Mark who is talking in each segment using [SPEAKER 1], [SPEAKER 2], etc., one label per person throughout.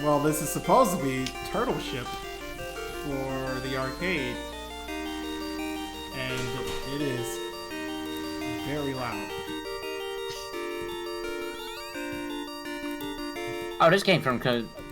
[SPEAKER 1] Well, this is supposed to be Turtle Ship for the arcade. And it is very loud.
[SPEAKER 2] Oh, this came from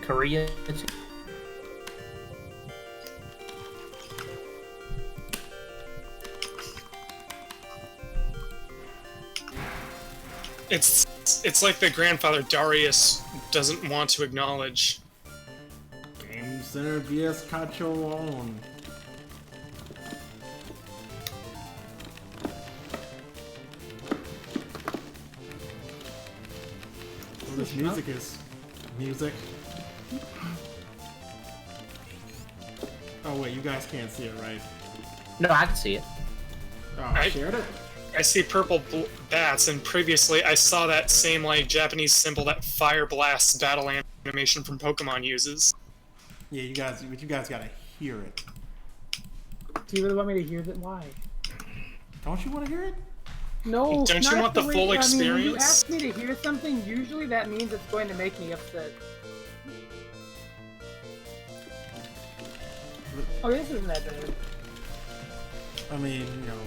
[SPEAKER 2] Korea.
[SPEAKER 3] It's like the grandfather Darius doesn't want to acknowledge.
[SPEAKER 1] GameCenter vs Cacho on. Well, this music is music. Oh wait, you guys can't see it, right?
[SPEAKER 2] No, I can see it.
[SPEAKER 1] Oh, I shared it?
[SPEAKER 3] I see purple bats, and previously I saw that same like Japanese symbol that Fire Blast battle animation from Pokemon uses.
[SPEAKER 1] Yeah, you guys gotta hear it.
[SPEAKER 4] Do you really want me to hear that? Why?
[SPEAKER 1] Don't you want to hear it?
[SPEAKER 4] No.
[SPEAKER 3] Don't you want the full experience?
[SPEAKER 4] I mean, when you ask me to hear something, usually that means it's going to make me upset. Oh, this isn't that bad.
[SPEAKER 1] I mean, you know.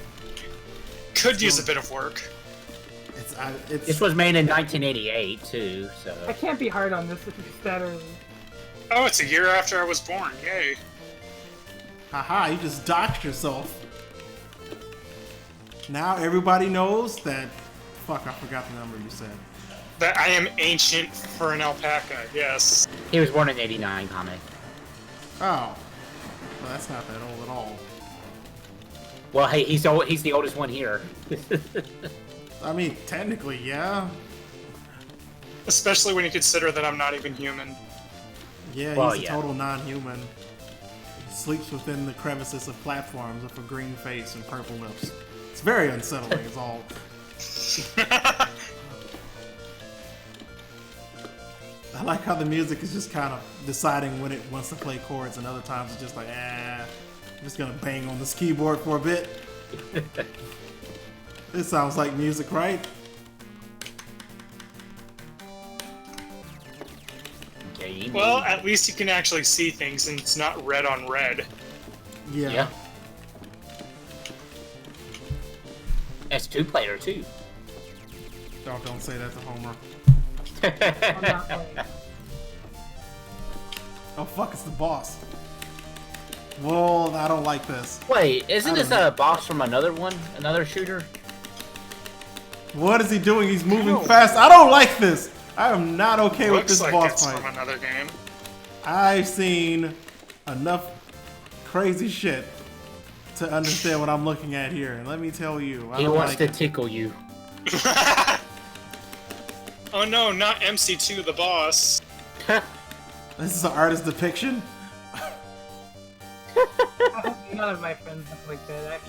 [SPEAKER 3] Could use a bit of work.
[SPEAKER 2] This was made in 1988 too, so.
[SPEAKER 4] I can't be hard on this if it's that early.
[SPEAKER 3] Oh, it's a year after I was born. Yay.
[SPEAKER 1] Haha, you just doxed yourself. Now everybody knows that... Fuck, I forgot the number you said.
[SPEAKER 3] That I am ancient for an alpaca, yes.
[SPEAKER 2] He was born in '89, comic.
[SPEAKER 1] Oh. Well, that's not that old at all.
[SPEAKER 2] Well, hey, he's the oldest one here.
[SPEAKER 1] I mean, technically, yeah.
[SPEAKER 3] Especially when you consider that I'm not even human.
[SPEAKER 1] Yeah,
[SPEAKER 2] well,
[SPEAKER 1] he's a total non-human. He sleeps within the crevices of platforms with a green face and purple lips. It's very unsettling, is all. I like how the music is just kind of deciding when it wants to play chords, and other times it's just like, I'm just gonna bang on this keyboard for a bit. This sounds like music, right?
[SPEAKER 2] Okay,
[SPEAKER 3] well, at least you can actually see things, and it's not red on red.
[SPEAKER 1] Yeah.
[SPEAKER 2] That's two-player too.
[SPEAKER 1] Oh, don't say that to Homer.
[SPEAKER 4] I'm not playing.
[SPEAKER 1] Oh fuck, it's the boss. Whoa, I don't like this.
[SPEAKER 2] Wait, isn't this a boss from another one? Another shooter?
[SPEAKER 1] What is he doing? He's moving fast. I don't like this. I am not okay with this
[SPEAKER 3] Looks like
[SPEAKER 1] boss
[SPEAKER 3] it's
[SPEAKER 1] fight.
[SPEAKER 3] from another game.
[SPEAKER 1] I've seen enough crazy shit to understand what I'm looking at here. And let me tell you, I
[SPEAKER 2] He
[SPEAKER 1] don't
[SPEAKER 2] wants
[SPEAKER 1] like
[SPEAKER 2] to
[SPEAKER 1] it.
[SPEAKER 2] tickle you.
[SPEAKER 3] Oh no, not MC2, the boss.
[SPEAKER 1] This is an artist depiction?
[SPEAKER 4] None of my friends look like that,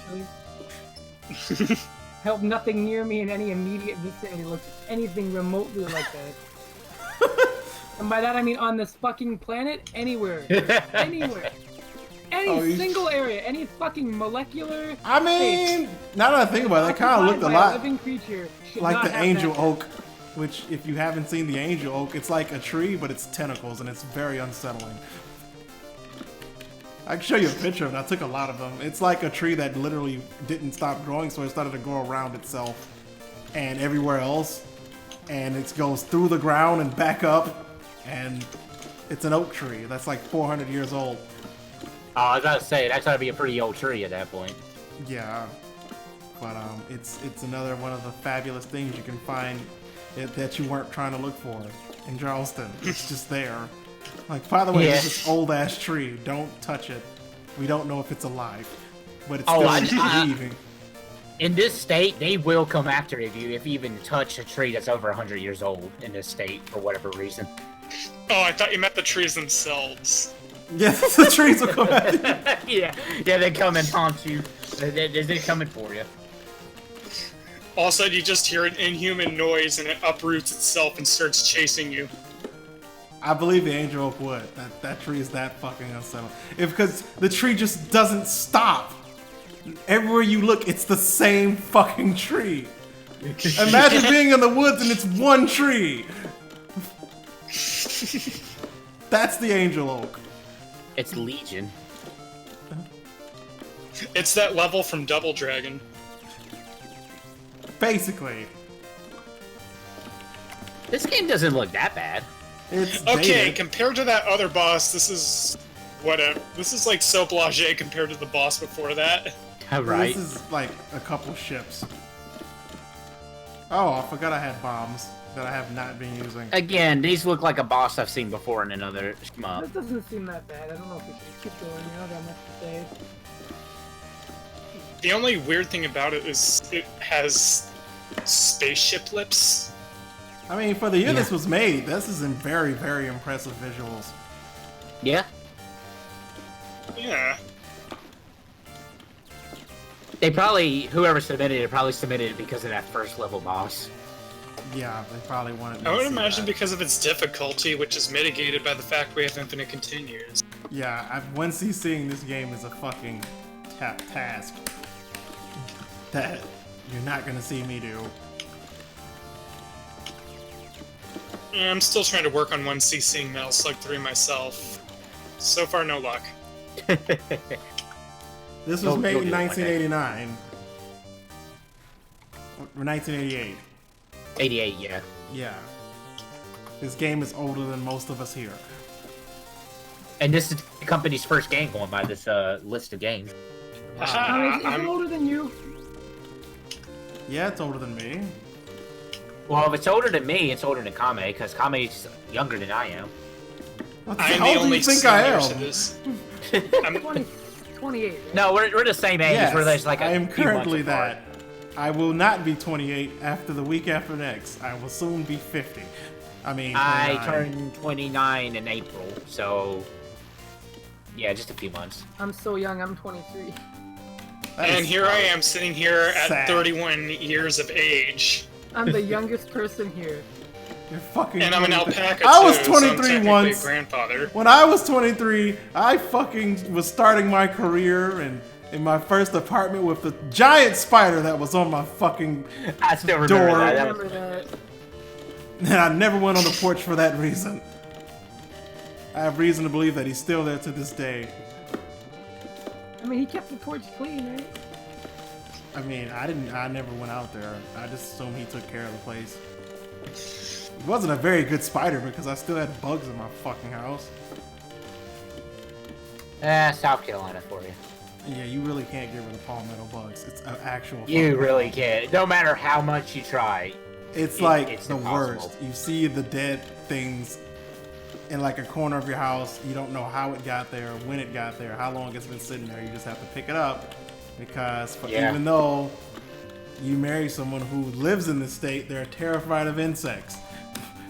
[SPEAKER 4] actually. Help nothing near me in any immediate vicinity looks anything remotely like that. And by that I mean on this fucking planet, anywhere. Anywhere. Any single area, any fucking molecular...
[SPEAKER 1] I mean, now that I think about it, that kind of looked a lot
[SPEAKER 4] living creature
[SPEAKER 1] like the
[SPEAKER 4] have
[SPEAKER 1] angel
[SPEAKER 4] that.
[SPEAKER 1] oak. Which, if you haven't seen the angel oak, it's like a tree, but it's tentacles, and it's very unsettling. I can show you a picture of it. I took a lot of them. It's like a tree that literally didn't stop growing, so it started to grow around itself and everywhere else. And it goes through the ground and back up, and it's an oak tree that's like 400 years old.
[SPEAKER 2] Oh, I was about to say, that's gotta be a pretty old tree at that point.
[SPEAKER 1] Yeah, but it's another one of the fabulous things you can find that you weren't trying to look for in Charleston. It's just there. Like, by the way, it's this old-ass tree. Don't touch it. We don't know if it's alive, but it's still leaving.
[SPEAKER 2] In this state, they will come after you if you even touch a tree that's over 100 years old in this state for whatever reason.
[SPEAKER 3] Oh, I thought you meant the trees themselves.
[SPEAKER 1] Yes, the trees will come at you.
[SPEAKER 2] yeah, they come and haunt you. They're coming for you.
[SPEAKER 3] All of a sudden, you just hear an inhuman noise, and it uproots itself and starts chasing you.
[SPEAKER 1] I believe the angel oak would. That tree is that fucking unsettling. Because the tree just doesn't stop. Everywhere you look, it's the same fucking tree. Imagine being in the woods and it's one tree. That's the angel oak.
[SPEAKER 2] It's Legion.
[SPEAKER 3] It's that level from Double Dragon.
[SPEAKER 1] Basically.
[SPEAKER 2] This game doesn't look that bad.
[SPEAKER 1] It's
[SPEAKER 3] Okay,
[SPEAKER 1] dated.
[SPEAKER 3] compared to that other boss, this is whatever. This is like so blasé compared to the boss before that.
[SPEAKER 2] Right.
[SPEAKER 1] This is like a couple ships. Oh, I forgot I had bombs that I have not been using.
[SPEAKER 2] Again, these look like a boss I've seen before in another shmup.
[SPEAKER 4] That doesn't seem that bad. I don't know if we should keep going. You know, that much to say.
[SPEAKER 3] The only weird thing about it is it has spaceship lips.
[SPEAKER 1] I mean, for the year
[SPEAKER 2] Yeah.
[SPEAKER 1] this was made, this is in very, very impressive visuals.
[SPEAKER 2] Yeah.
[SPEAKER 3] Yeah.
[SPEAKER 2] They probably, whoever submitted it, probably submitted it because of that first level boss.
[SPEAKER 1] Yeah, they probably wanted me
[SPEAKER 3] I
[SPEAKER 1] to
[SPEAKER 3] would
[SPEAKER 1] see
[SPEAKER 3] imagine
[SPEAKER 1] that.
[SPEAKER 3] because of its difficulty, which is mitigated by the fact we have infinite continues.
[SPEAKER 1] Yeah, once he's seeing this game is a fucking task that you're not gonna see me do.
[SPEAKER 3] Yeah, I'm still trying to work on 1C seeing Metal Slug 3 myself. So far, no luck.
[SPEAKER 1] This was
[SPEAKER 2] You'll
[SPEAKER 1] made
[SPEAKER 2] do
[SPEAKER 1] in
[SPEAKER 2] it one day.
[SPEAKER 1] 1989. Or 1988.
[SPEAKER 2] 88, yeah.
[SPEAKER 1] Yeah. This game is older than most of us here.
[SPEAKER 2] And this is the company's first game going by this list of games.
[SPEAKER 3] Haha,
[SPEAKER 4] Is it
[SPEAKER 3] I'm-
[SPEAKER 4] older than you?
[SPEAKER 1] Yeah, it's older than me.
[SPEAKER 2] Well, if it's older than me, it's older than Kame, because Kame's younger than I am.
[SPEAKER 1] What
[SPEAKER 3] I'm
[SPEAKER 1] how
[SPEAKER 3] the
[SPEAKER 1] old do
[SPEAKER 3] only
[SPEAKER 1] you think I
[SPEAKER 3] senior to
[SPEAKER 1] am?
[SPEAKER 3] this.
[SPEAKER 4] 28, right?
[SPEAKER 2] No, we're the same age.
[SPEAKER 1] Yes,
[SPEAKER 2] we're just like
[SPEAKER 1] I am
[SPEAKER 2] few months
[SPEAKER 1] currently
[SPEAKER 2] apart.
[SPEAKER 1] that. I will not be 28 after the week after next. I will soon be 50. I mean,
[SPEAKER 2] I
[SPEAKER 1] 29.
[SPEAKER 2] turned 29 in April, so yeah, just a few months.
[SPEAKER 4] I'm so young, I'm 23.
[SPEAKER 1] That
[SPEAKER 3] And
[SPEAKER 1] is
[SPEAKER 3] here I am sitting here at
[SPEAKER 1] sad.
[SPEAKER 3] 31 years of age.
[SPEAKER 4] I'm the youngest person here.
[SPEAKER 1] You're fucking.
[SPEAKER 3] And I'm an
[SPEAKER 1] 23.
[SPEAKER 3] alpaca
[SPEAKER 1] I was
[SPEAKER 3] too, so I'm
[SPEAKER 1] 23
[SPEAKER 3] technically
[SPEAKER 1] once.
[SPEAKER 3] a grandfather.
[SPEAKER 1] When I was 23, I fucking was starting my career and in my first apartment with the giant spider that was on my fucking.
[SPEAKER 2] I still remember
[SPEAKER 1] Door.
[SPEAKER 2] that.
[SPEAKER 4] I
[SPEAKER 2] That was-
[SPEAKER 4] remember that.
[SPEAKER 1] And I never went on the porch for that reason. I have reason to believe that he's still there to this day.
[SPEAKER 4] I mean, he kept the porch clean, right?
[SPEAKER 1] I mean, I never went out there. I just assumed he took care of the place. It wasn't a very good spider because I still had bugs in my fucking house.
[SPEAKER 2] South Carolina for you.
[SPEAKER 1] Yeah, you really can't get rid of palmetto bugs. It's an actual.
[SPEAKER 2] You
[SPEAKER 1] fucking
[SPEAKER 2] really
[SPEAKER 1] bug.
[SPEAKER 2] can't. No matter how much you try.
[SPEAKER 1] It's like
[SPEAKER 2] it's
[SPEAKER 1] the
[SPEAKER 2] impossible.
[SPEAKER 1] worst. You see the dead things in like a corner of your house. You don't know how it got there, when it got there, how long it's been sitting there. You just have to pick it up because
[SPEAKER 2] Yeah.
[SPEAKER 1] even though you marry someone who lives in the state, they're terrified of insects.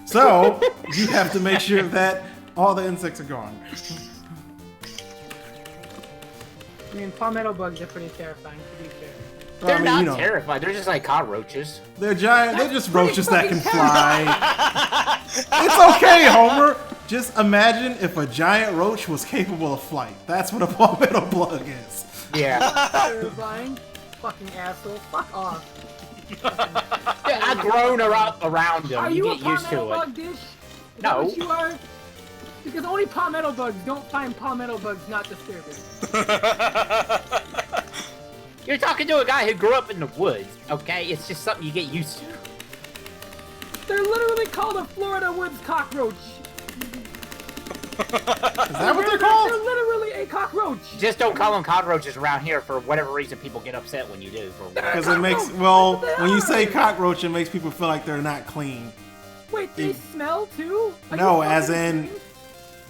[SPEAKER 1] So you have to make sure that all the insects are gone.
[SPEAKER 4] I mean, palmetto bugs are pretty terrifying, to be fair.
[SPEAKER 1] Well,
[SPEAKER 2] They're
[SPEAKER 1] I mean,
[SPEAKER 2] not
[SPEAKER 1] you know,
[SPEAKER 2] terrified. They're just like cockroaches.
[SPEAKER 1] they're giant. They're just
[SPEAKER 4] pretty
[SPEAKER 1] roaches that can
[SPEAKER 4] fucking
[SPEAKER 1] fly. It's okay, Homer. Just imagine if a giant roach was capable of flight. That's what a palmetto bug is.
[SPEAKER 2] Yeah.
[SPEAKER 4] Terrifying. Fucking asshole. Fuck off.
[SPEAKER 2] I've grown around them.
[SPEAKER 4] Are
[SPEAKER 2] You
[SPEAKER 4] you a
[SPEAKER 2] get used
[SPEAKER 4] palmetto
[SPEAKER 2] to
[SPEAKER 4] bug
[SPEAKER 2] it.
[SPEAKER 4] dish? Is that
[SPEAKER 2] No.
[SPEAKER 4] what you are? Because only palmetto bugs don't find palmetto bugs not disturbing.
[SPEAKER 2] You're talking to a guy who grew up in the woods, okay? It's just something you get used to.
[SPEAKER 4] They're literally called a Florida woods cockroach.
[SPEAKER 1] Is that what they're
[SPEAKER 4] They're
[SPEAKER 1] called?
[SPEAKER 4] literally a cockroach.
[SPEAKER 2] Just don't call them cockroaches around here for whatever reason people get upset when you do. For whatever.
[SPEAKER 1] Because it makes, well, when you say cockroach, it makes people feel like they're not clean.
[SPEAKER 4] Wait, they smell too? Are
[SPEAKER 1] No,
[SPEAKER 4] you
[SPEAKER 1] as
[SPEAKER 4] fucking
[SPEAKER 1] in,
[SPEAKER 4] serious?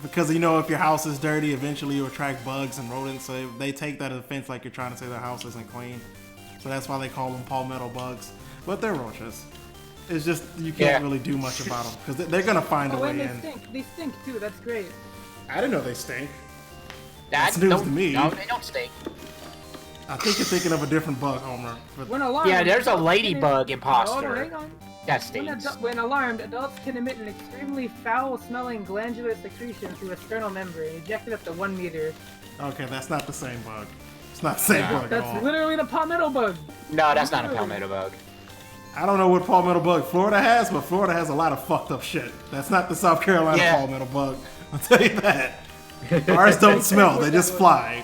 [SPEAKER 1] because you know if your house is dirty, eventually you attract bugs and rodents, so they take that offense like you're trying to say their house isn't clean. So that's why they call them palmetto bugs. But they're roaches. It's just, you can't
[SPEAKER 2] Yeah.
[SPEAKER 1] really do much about them, because they're going to find a
[SPEAKER 4] Oh, and
[SPEAKER 1] way
[SPEAKER 4] they
[SPEAKER 1] in.
[SPEAKER 4] stink. They stink too. That's great.
[SPEAKER 1] I didn't know they stink.
[SPEAKER 2] That's
[SPEAKER 1] news to me.
[SPEAKER 2] No, they don't stink.
[SPEAKER 1] I think you're thinking of a different bug, Homer. But
[SPEAKER 4] When alarmed,
[SPEAKER 2] Yeah, there's a
[SPEAKER 4] adults
[SPEAKER 2] ladybug
[SPEAKER 4] can-
[SPEAKER 2] imposter.
[SPEAKER 4] Oh, hang on.
[SPEAKER 2] That
[SPEAKER 4] When,
[SPEAKER 2] stinks.
[SPEAKER 4] when alarmed, adults can emit an extremely foul-smelling glandular secretion through a sternal membrane, ejected up to 1 meter.
[SPEAKER 1] okay, that's not the same bug. It's not the same
[SPEAKER 2] Nah.
[SPEAKER 1] bug at
[SPEAKER 4] That's
[SPEAKER 1] all.
[SPEAKER 4] literally the palmetto bug.
[SPEAKER 2] No, that's not a palmetto bug.
[SPEAKER 1] I don't know what palmetto bug Florida has, but Florida has a lot of fucked up shit. That's not the South Carolina
[SPEAKER 2] Yeah.
[SPEAKER 1] palmetto bug. I'll tell you that. Ours don't smell; they just fly.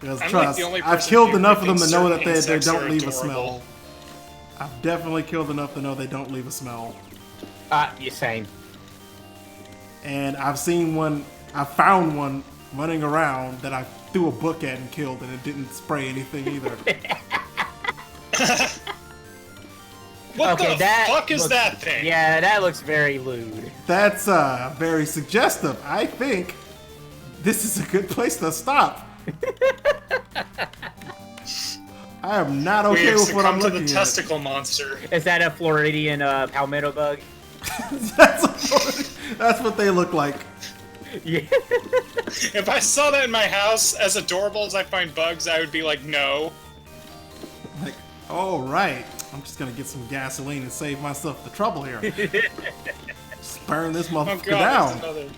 [SPEAKER 1] Because
[SPEAKER 3] I'm
[SPEAKER 1] trust,
[SPEAKER 3] like the only
[SPEAKER 1] I've
[SPEAKER 3] person
[SPEAKER 1] killed
[SPEAKER 3] here
[SPEAKER 1] enough
[SPEAKER 3] who
[SPEAKER 1] of them to
[SPEAKER 3] thinks
[SPEAKER 1] know
[SPEAKER 3] certain
[SPEAKER 1] that they
[SPEAKER 3] insects
[SPEAKER 1] don't
[SPEAKER 3] are
[SPEAKER 1] leave a
[SPEAKER 3] adorable.
[SPEAKER 1] smell. I've definitely killed enough to know they don't leave a smell.
[SPEAKER 2] You're saying.
[SPEAKER 1] And I've seen one, I found one running around that I threw a book at and killed, and it didn't spray anything either.
[SPEAKER 3] What
[SPEAKER 2] Okay,
[SPEAKER 3] the
[SPEAKER 2] that
[SPEAKER 3] fuck is
[SPEAKER 2] looks-
[SPEAKER 3] that thing?
[SPEAKER 2] Yeah, that looks very lewd.
[SPEAKER 1] That's very suggestive. I think this is a good place to stop. I am not
[SPEAKER 3] We
[SPEAKER 1] okay
[SPEAKER 3] have
[SPEAKER 1] with what I'm
[SPEAKER 3] succumbed to
[SPEAKER 1] looking
[SPEAKER 3] the
[SPEAKER 1] at.
[SPEAKER 3] testicle monster.
[SPEAKER 2] Is that a Floridian palmetto bug?
[SPEAKER 1] That's what they look like.
[SPEAKER 2] Yeah.
[SPEAKER 3] If I saw that in my house, as adorable as I find bugs, I would be like, no.
[SPEAKER 1] Like, oh right, I'm just gonna get some gasoline and save myself the trouble here. Just burn this
[SPEAKER 3] Oh
[SPEAKER 1] motherfucker
[SPEAKER 3] god,
[SPEAKER 1] down.
[SPEAKER 3] there's another.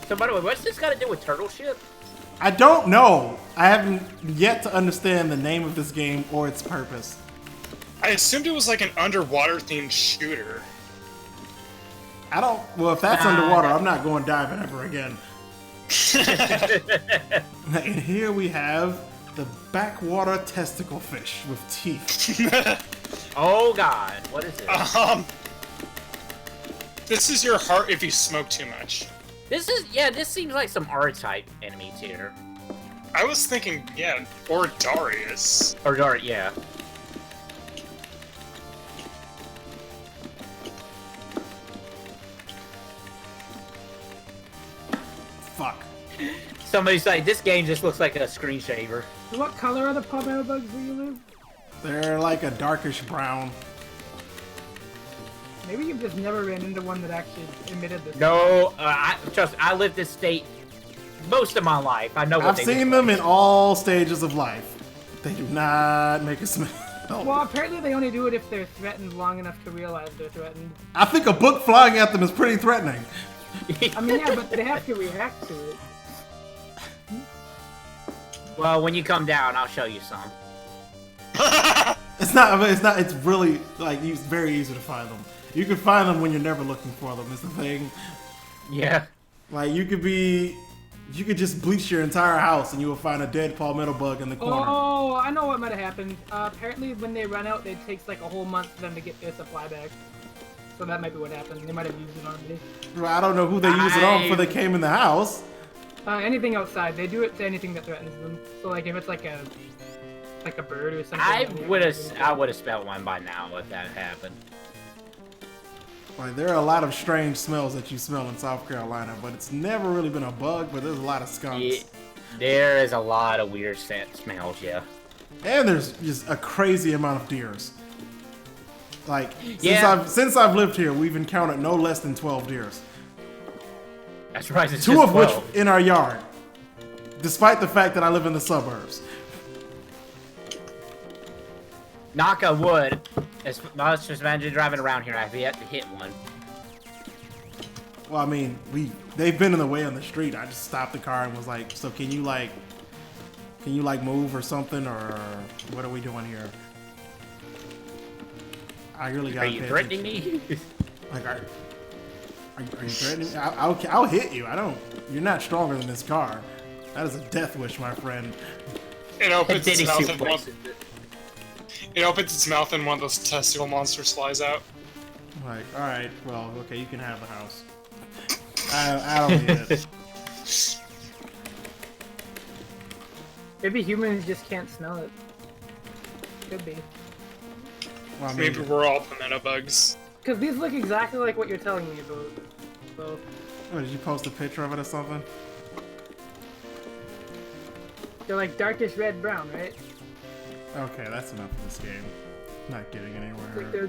[SPEAKER 2] So, by the way, what's this got to do with Turtle Ship?
[SPEAKER 1] I don't know. I haven't yet to understand the name of this game or its purpose.
[SPEAKER 3] I assumed it was like an underwater themed shooter.
[SPEAKER 1] I don't. Well, if that's underwater, I'm not going diving ever again. And here we have the backwater testicle fish with teeth.
[SPEAKER 2] Oh God, what is it?
[SPEAKER 3] This is your heart if you smoke too much.
[SPEAKER 2] This seems like some R-type enemies here.
[SPEAKER 3] I was thinking, yeah, or Darius.
[SPEAKER 2] Or Dart, yeah.
[SPEAKER 1] Fuck.
[SPEAKER 2] Somebody's like, this game just looks like a screensaver.
[SPEAKER 4] So what color are the palmetto bugs where you live?
[SPEAKER 1] They're like a darkish brown.
[SPEAKER 4] Maybe you've just never ran into one that actually emitted this.
[SPEAKER 2] No, trust me, I lived this state most of my life. I know what
[SPEAKER 1] I've
[SPEAKER 2] they
[SPEAKER 1] seen
[SPEAKER 2] look
[SPEAKER 1] them in all stages of life. They do not make a smell.
[SPEAKER 4] Well, apparently they only do it if they're threatened long enough to realize they're threatened.
[SPEAKER 1] I think a book flying at them is pretty threatening.
[SPEAKER 2] like.
[SPEAKER 4] I mean, yeah, but they have to react to it.
[SPEAKER 2] Well, when you come down, I'll show you some.
[SPEAKER 1] It's not. It's really like it's very easy to find them. You can find them when you're never looking for them. Is the thing.
[SPEAKER 2] Yeah.
[SPEAKER 1] Like you could just bleach your entire house and you will find a dead palmetto bug in the corner.
[SPEAKER 4] Oh, I know what might have happened. Apparently, when they run out, it takes like a whole month for them to get their supply back. So that might be what happened. They might have used it on me.
[SPEAKER 1] Well, I don't know who they use it on before they came in the house.
[SPEAKER 4] Anything outside, they do it to anything that threatens them. So like if it's like a bird or something.
[SPEAKER 2] I would have spelled one by now if that happened.
[SPEAKER 1] Like there are a lot of strange smells that you smell in South Carolina, but it's never really been a bug. But there's a lot of skunks,
[SPEAKER 2] Yeah, there is a lot of weird smells, yeah.
[SPEAKER 1] and there's just a crazy amount of deers. Like
[SPEAKER 2] Yeah.
[SPEAKER 1] since I've lived here, we've encountered no less than 12 deers.
[SPEAKER 2] That's right. It's
[SPEAKER 1] Two
[SPEAKER 2] just
[SPEAKER 1] of which
[SPEAKER 2] 12.
[SPEAKER 1] in our yard, despite the fact that I live in the suburbs.
[SPEAKER 2] Knock on wood. As much as imagine driving around here, I've yet to hit one.
[SPEAKER 1] Well, I mean, they've been in the way on the street. I just stopped the car and was like, "So can you move or something, or what are we doing here?" I really got.
[SPEAKER 2] Are you threatening me?
[SPEAKER 1] Like, are you threatening me? I'll hit you. You're not stronger than this car. That is a death wish, my friend.
[SPEAKER 3] It opens its
[SPEAKER 2] Diddy
[SPEAKER 3] mouth and
[SPEAKER 2] suplex.
[SPEAKER 3] it opens its mouth and one of those testicle monsters flies out.
[SPEAKER 1] Like, all right, well, okay, you can have the house. I don't need it.
[SPEAKER 4] Maybe humans just can't smell it. Could be.
[SPEAKER 1] Well, I mean,
[SPEAKER 3] Maybe we're all palmetto bugs.
[SPEAKER 4] Because these look exactly like what you're telling me about. So,
[SPEAKER 1] what, did you post a picture of it or something?
[SPEAKER 4] they're like darkish red brown, right?
[SPEAKER 1] Okay, that's enough of this game. Not getting anywhere.
[SPEAKER 4] Like they're